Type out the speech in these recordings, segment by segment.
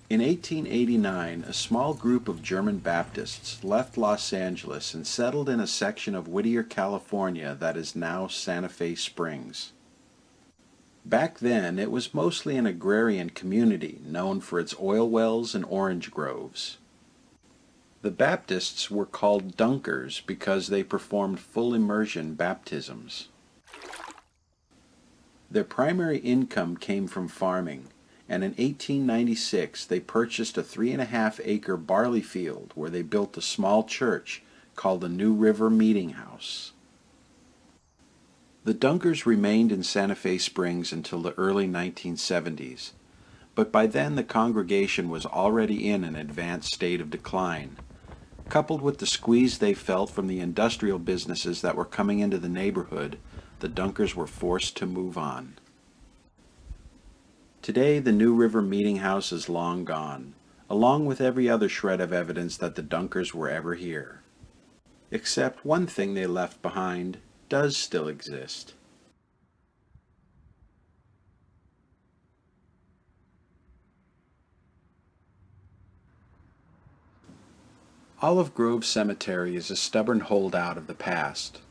In 1889, a small group of German Baptists left Los Angeles and settled in a section of Whittier, California that is now Santa Fe Springs. Back then, it was mostly an agrarian community known for its oil wells and orange groves. The Baptists were called Dunkers because they performed full immersion baptisms. Their primary income came from farming, and in 1896 they purchased a 3.5-acre barley field where they built a small church called the New River Meeting House. The Dunkers remained in Santa Fe Springs until the early 1970s, but by then the congregation was already in an advanced state of decline. Coupled with the squeeze they felt from the industrial businesses that were coming into the neighborhood, the Dunkers were forced to move on. Today, the New River Meeting House is long gone, along with every other shred of evidence that the Dunkers were ever here. Except one thing they left behind does still exist. Olive Grove Cemetery is a stubborn holdout of the past.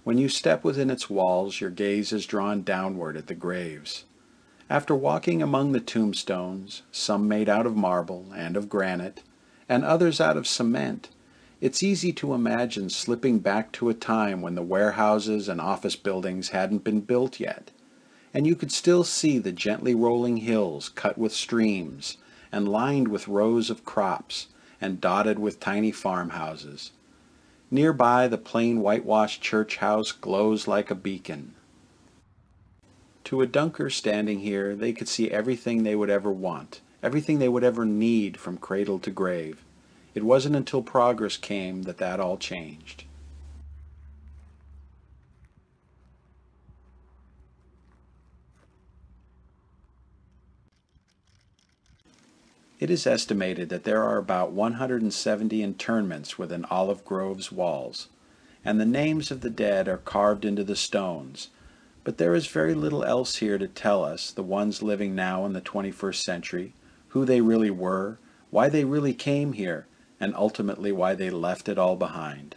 When you step within its walls, your gaze is drawn downward at the graves. After walking among the tombstones, some made out of marble and of granite, and others out of cement, it's easy to imagine slipping back to a time when the warehouses and office buildings hadn't been built yet, and you could still see the gently rolling hills cut with streams and lined with rows of crops and dotted with tiny farmhouses. Nearby, the plain whitewashed church house glows like a beacon. To a Dunker standing here, they could see everything they would ever want, everything they would ever need from cradle to grave. It wasn't until progress came that all changed. It is estimated that there are about 170 interments within Olive Grove's walls, and the names of the dead are carved into the stones, but there is very little else here to tell us, the ones living now in the 21st century, who they really were, why they really came here, and ultimately why they left it all behind.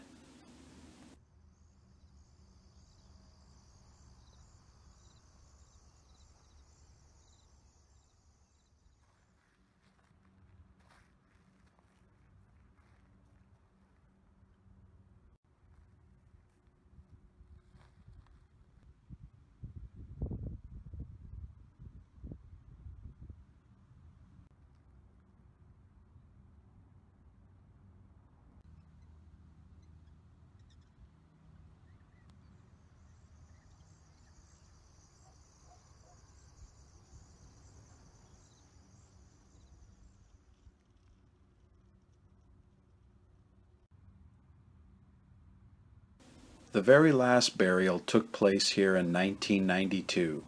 The very last burial took place here in 1992,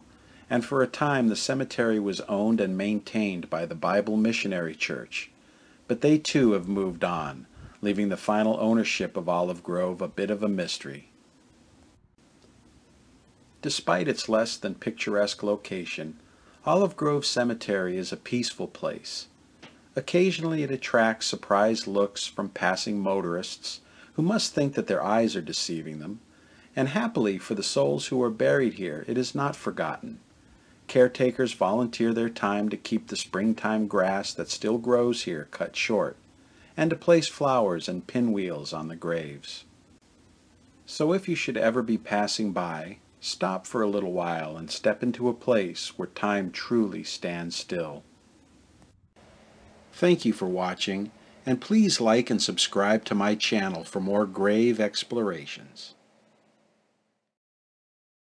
and for a time the cemetery was owned and maintained by the Bible Missionary Church, but they too have moved on, leaving the final ownership of Olive Grove a bit of a mystery. Despite its less than picturesque location, Olive Grove Cemetery is a peaceful place. Occasionally it attracts surprised looks from passing motorists who must think that their eyes are deceiving them, and happily for the souls who are buried here, it is not forgotten. Caretakers volunteer their time to keep the springtime grass that still grows here cut short, and to place flowers and pinwheels on the graves. So if you should ever be passing by, stop for a little while and step into a place where time truly stands still. Thank you for watching, and please like and subscribe to my channel for more grave explorations.